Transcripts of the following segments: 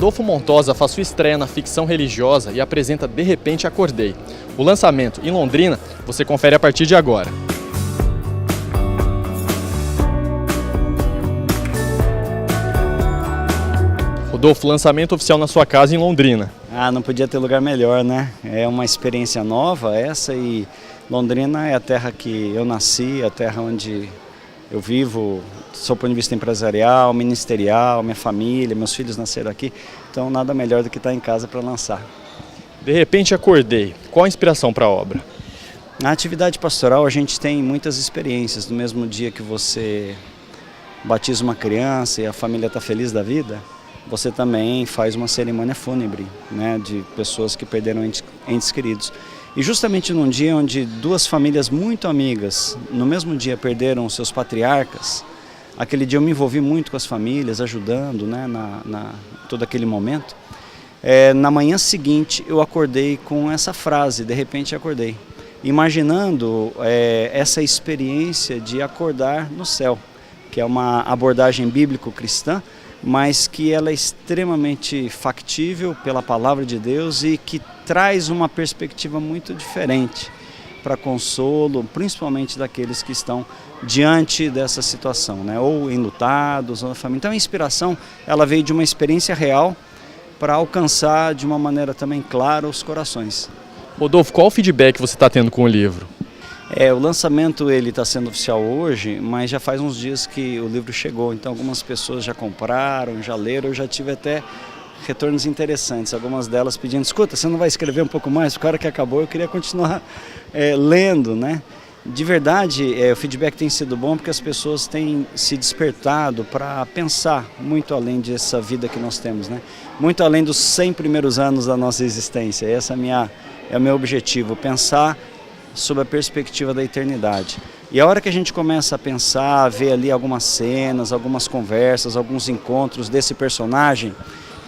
Rodolfo Montosa faz sua estreia na ficção religiosa e apresenta De Repente Acordei. O lançamento em Londrina você confere a partir de agora. Rodolfo, lançamento oficial na sua casa em Londrina. Não podia ter lugar melhor, né? É uma experiência nova essa, e Londrina é a terra que eu nasci, a terra onde eu vivo, sou ponto de vista empresarial, ministerial, minha família, meus filhos nasceram aqui, então nada melhor do que estar em casa para lançar. De Repente Acordei. Qual a inspiração para a obra? Na atividade pastoral a gente tem muitas experiências. No mesmo dia que você batiza uma criança e a família está feliz da vida, você também faz uma cerimônia fúnebre, né, de pessoas que perderam entes queridos. E justamente num dia onde duas famílias muito amigas, no mesmo dia perderam seus patriarcas, aquele dia eu me envolvi muito com as famílias, ajudando, né, todo aquele momento. Na manhã seguinte eu acordei com essa frase, de repente acordei, imaginando essa experiência de acordar no céu, que é uma abordagem bíblico-cristã, mas que ela é extremamente factível pela palavra de Deus e que traz uma perspectiva muito diferente para consolo, principalmente daqueles que estão diante dessa situação, né? Ou enlutados, ou na família. Então a inspiração ela veio de uma experiência real para alcançar de uma maneira também clara os corações. Rodolfo, qual o feedback você está tendo com o livro? O lançamento ele está sendo oficial hoje, mas já faz uns dias que o livro chegou, então algumas pessoas já compraram, já leram, eu já tive até retornos interessantes, algumas delas pedindo, escuta, você não vai escrever um pouco mais? O cara que acabou, eu queria continuar lendo, né? De verdade, o feedback tem sido bom porque as pessoas têm se despertado para pensar muito além dessa vida que nós temos, né? Muito além dos 100 primeiros anos da nossa existência. Esse é o meu objetivo, pensar sob a perspectiva da eternidade. E a hora que a gente começa a pensar, a ver ali algumas cenas, algumas conversas, alguns encontros desse personagem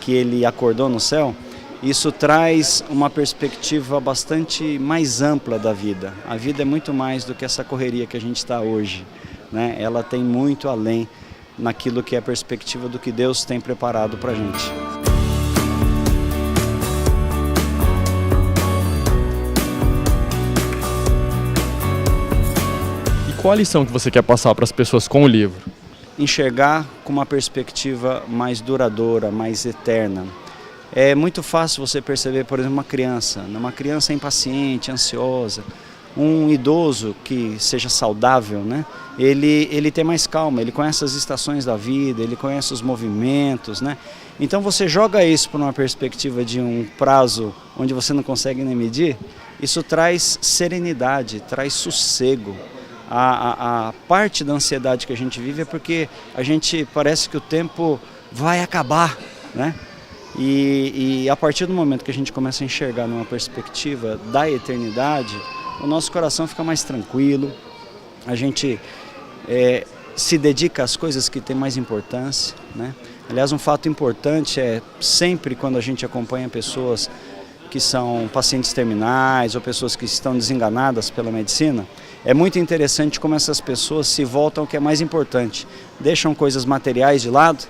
que ele acordou no céu, isso traz uma perspectiva bastante mais ampla da vida. A vida é muito mais do que essa correria que a gente está hoje, né? Ela tem muito além naquilo que é a perspectiva do que Deus tem preparado para a gente. Qual a lição que você quer passar para as pessoas com o livro? Enxergar com uma perspectiva mais duradoura, mais eterna. É muito fácil você perceber, por exemplo, uma criança impaciente, ansiosa, um idoso que seja saudável, né? Ele tem mais calma, ele conhece as estações da vida, ele conhece os movimentos, né? Então você joga isso para uma perspectiva de um prazo onde você não consegue nem medir, isso traz serenidade, traz sossego. A parte da ansiedade que a gente vive é porque a gente parece que o tempo vai acabar, né? E a partir do momento que a gente começa a enxergar numa perspectiva da eternidade, o nosso coração fica mais tranquilo, a gente se dedica às coisas que têm mais importância, né? Aliás, um fato importante é sempre quando a gente acompanha pessoas que são pacientes terminais ou pessoas que estão desenganadas pela medicina, é muito interessante como essas pessoas se voltam ao que é mais importante, deixam coisas materiais de lado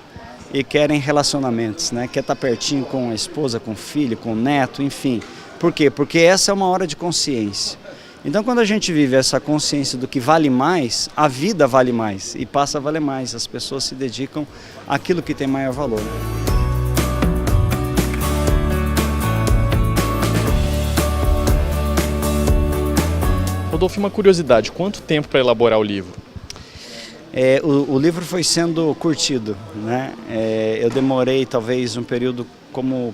e querem relacionamentos, né? Quer estar pertinho com a esposa, com o filho, com o neto, enfim. Por quê? Porque essa é uma hora de consciência. Então quando a gente vive essa consciência do que vale mais, a vida vale mais e passa a valer mais, as pessoas se dedicam àquilo que tem maior valor. Rodolfo, uma curiosidade, quanto tempo para elaborar o livro? O livro foi sendo curtido, né? Eu demorei talvez um período como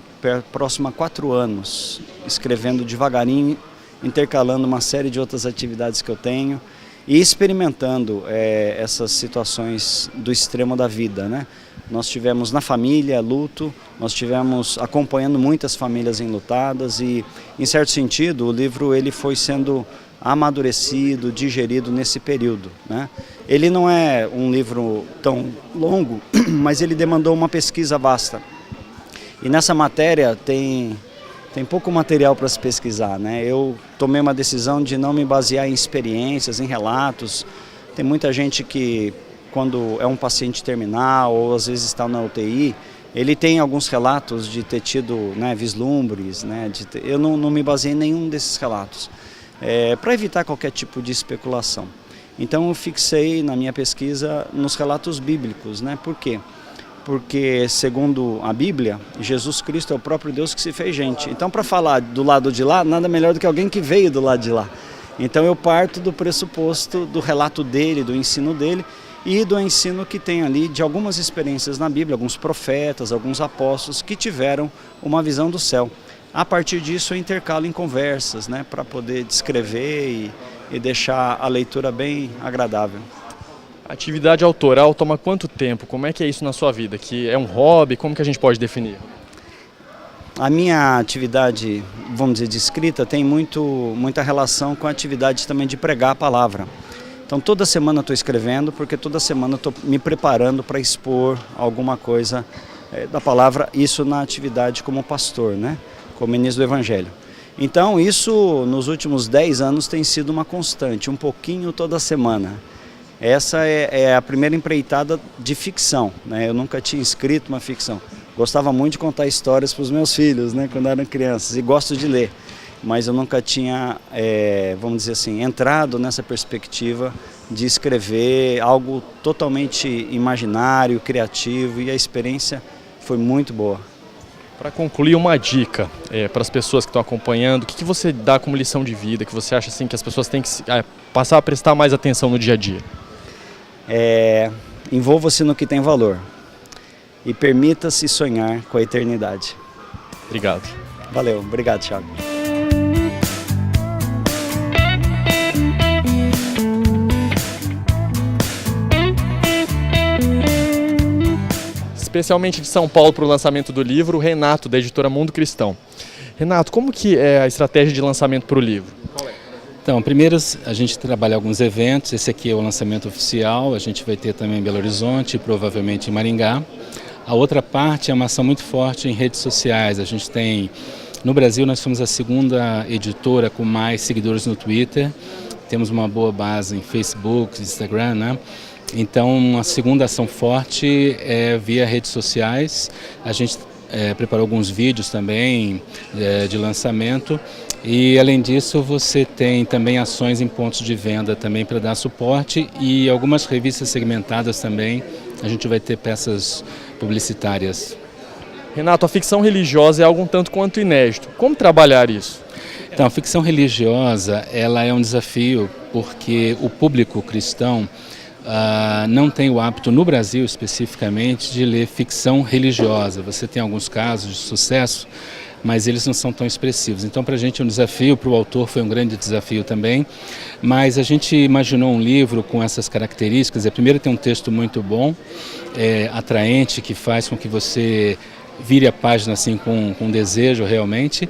próximo a 4 anos, escrevendo devagarinho, intercalando uma série de outras atividades que eu tenho e experimentando essas situações do extremo da vida, né? Nós tivemos na família luto, nós tivemos acompanhando muitas famílias enlutadas e, em certo sentido, o livro ele foi sendo amadurecido, digerido nesse período, né? Ele não é um livro tão longo, mas ele demandou uma pesquisa vasta. E nessa matéria tem pouco material para se pesquisar, né? Eu tomei uma decisão de não me basear em experiências, em relatos. Tem muita gente que, quando é um paciente terminal ou às vezes está na UTI, Ele tem alguns relatos de ter tido, né, vislumbres, né, eu não me baseei em nenhum desses relatos, para evitar qualquer tipo de especulação. Então eu fixei na minha pesquisa nos relatos bíblicos, né? Por quê? Porque, segundo a Bíblia, Jesus Cristo é o próprio Deus que se fez gente. Então, para falar do lado de lá, nada melhor do que alguém que veio do lado de lá. Então eu parto do pressuposto do relato dele, do ensino dele, e do ensino que tem ali de algumas experiências na Bíblia, alguns profetas, alguns apóstolos que tiveram uma visão do céu. A partir disso eu intercalo em conversas, né, para poder descrever e deixar a leitura bem agradável. A atividade autoral toma quanto tempo? Como é que é isso na sua vida? Que é um hobby? Como que a gente pode definir? A minha atividade, vamos dizer, de escrita tem muita relação com a atividade também de pregar a palavra. Então toda semana eu estou escrevendo, porque toda semana eu estou me preparando para expor alguma coisa da palavra, isso na atividade como pastor, né? Como ministro do Evangelho. Então isso nos últimos 10 anos tem sido uma constante, um pouquinho toda semana. Essa é a primeira empreitada de ficção, né? Eu nunca tinha escrito uma ficção. Gostava muito de contar histórias para os meus filhos, né, quando eram crianças, e gosto de ler. Mas eu nunca tinha, vamos dizer assim, entrado nessa perspectiva de escrever algo totalmente imaginário, criativo, e a experiência foi muito boa. Para concluir, uma dica para as pessoas que estão acompanhando, o que você dá como lição de vida, que você acha assim, que as pessoas têm que passar a prestar mais atenção no dia a dia? Envolva-se no que tem valor e permita-se sonhar com a eternidade. Obrigado. Valeu, obrigado, Thiago. Especialmente de São Paulo para o lançamento do livro, o Renato, da editora Mundo Cristão. Renato, como que é a estratégia de lançamento para o livro? Então, primeiro a gente trabalha alguns eventos, esse aqui é o lançamento oficial, a gente vai ter também em Belo Horizonte, provavelmente em Maringá. A outra parte é uma ação muito forte em redes sociais. A gente tem, no Brasil nós somos a segunda editora com mais seguidores no Twitter, temos uma boa base em Facebook, Instagram, né? Então a segunda ação forte é via redes sociais. A gente preparou alguns vídeos também de lançamento. E além disso você tem também ações em pontos de venda também para dar suporte e algumas revistas segmentadas também. A gente vai ter peças publicitárias. Renato, a ficção religiosa é algo um tanto quanto inédito. Como trabalhar isso? Então, a ficção religiosa ela é um desafio porque o público cristão não tem o hábito, no Brasil especificamente, de ler ficção religiosa. Você tem alguns casos de sucesso, mas eles não são tão expressivos. Então, para a gente é um desafio, para o autor foi um grande desafio também, mas a gente imaginou um livro com essas características. Primeiro tem um texto muito bom, atraente, que faz com que você vire a página assim com desejo realmente,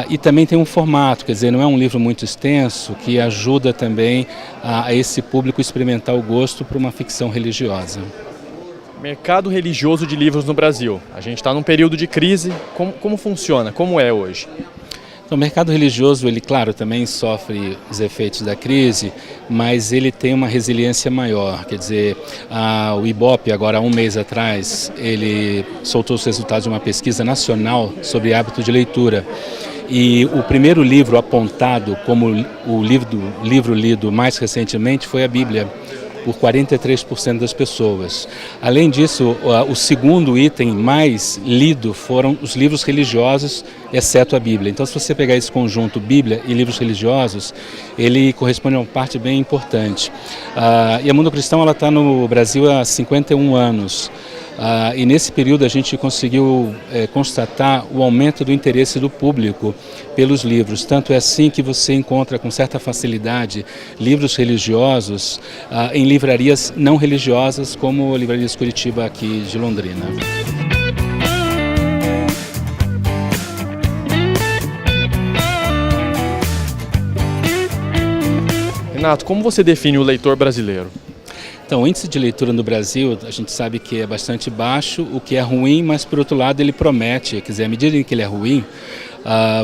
e também tem um formato, quer dizer, não é um livro muito extenso, que ajuda também a esse público experimentar o gosto por uma ficção religiosa. Mercado religioso de livros no Brasil. A gente está num período de crise. Como funciona? Como é hoje? Então, o mercado religioso, ele, claro, também sofre os efeitos da crise, mas ele tem uma resiliência maior. Quer dizer, o Ibope, agora há um mês atrás, ele soltou os resultados de uma pesquisa nacional sobre hábito de leitura. E o primeiro livro apontado como o livro lido mais recentemente foi a Bíblia, por 43% das pessoas. Além disso, o segundo item mais lido foram os livros religiosos, exceto a Bíblia. Então, se você pegar esse conjunto Bíblia e livros religiosos, ele corresponde a uma parte bem importante. E a Mundo Cristão está no Brasil há 51 anos. E nesse período a gente conseguiu constatar o aumento do interesse do público pelos livros. Tanto é assim que você encontra com certa facilidade livros religiosos em livrarias não religiosas, como a Livraria Curitiba aqui de Londrina. Renato, como você define o leitor brasileiro? Então, o índice de leitura no Brasil, a gente sabe que é bastante baixo, o que é ruim, mas por outro lado ele promete, quer dizer, à medida em que ele é ruim,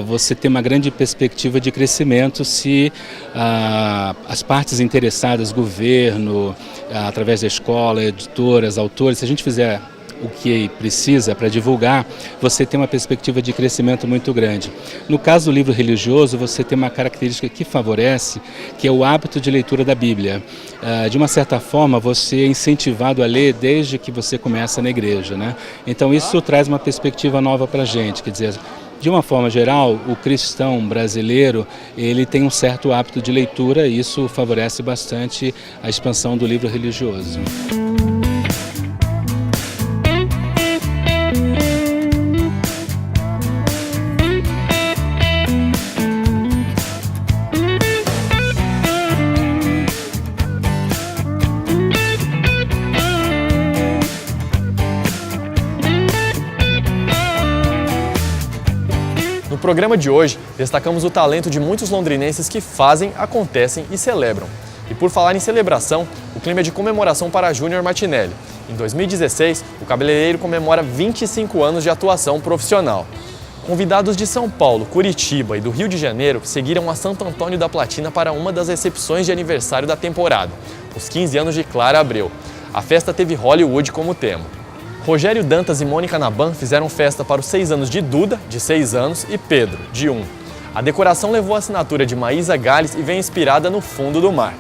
você tem uma grande perspectiva de crescimento se as partes interessadas, governo, através da escola, editoras, autores, se a gente fizer o que precisa para divulgar, você tem uma perspectiva de crescimento muito grande. No caso do livro religioso, você tem uma característica que favorece, que é o hábito de leitura da Bíblia. De uma certa forma, você é incentivado a ler desde que você começa na igreja, né? Então isso traz uma perspectiva nova para a gente, quer dizer, de uma forma geral, o cristão brasileiro, ele tem um certo hábito de leitura e isso favorece bastante a expansão do livro religioso. No programa de hoje, destacamos o talento de muitos londrinenses que fazem, acontecem e celebram. E por falar em celebração, o clima é de comemoração para Júnior Martinelli. Em 2016, o cabeleireiro comemora 25 anos de atuação profissional. Convidados de São Paulo, Curitiba e do Rio de Janeiro seguiram a Santo Antônio da Platina para uma das recepções de aniversário da temporada, os 15 anos de Clara Abreu. A festa teve Hollywood como tema. Rogério Dantas e Mônica Naban fizeram festa para os 6 anos de Duda, de 6 anos, e Pedro, de 1. A decoração levou a assinatura de Maísa Gales e vem inspirada no fundo do mar.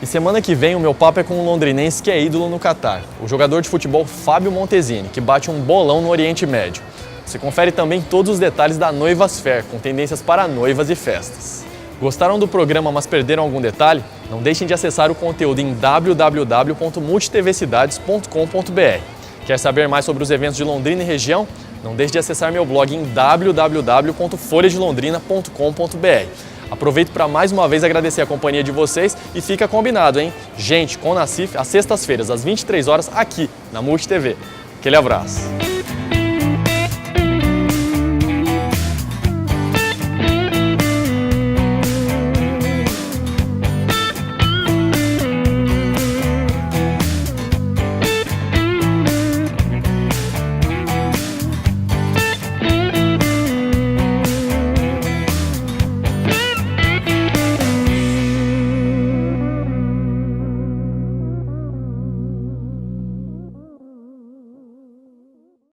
E semana que vem o meu papo é com um londrinense que é ídolo no Catar, o jogador de futebol Fábio Montesini, que bate um bolão no Oriente Médio. Você confere também todos os detalhes da Noivas Fair, com tendências para noivas e festas. Gostaram do programa, mas perderam algum detalhe? Não deixem de acessar o conteúdo em www.multitvcidades.com.br. Quer saber mais sobre os eventos de Londrina e região? Não deixe de acessar meu blog em www.folhadelondrina.com.br. Aproveito para mais uma vez agradecer a companhia de vocês e fica combinado, hein? Gente com Nacif, às sextas-feiras, às 23 horas, aqui na Multi TV. Aquele abraço.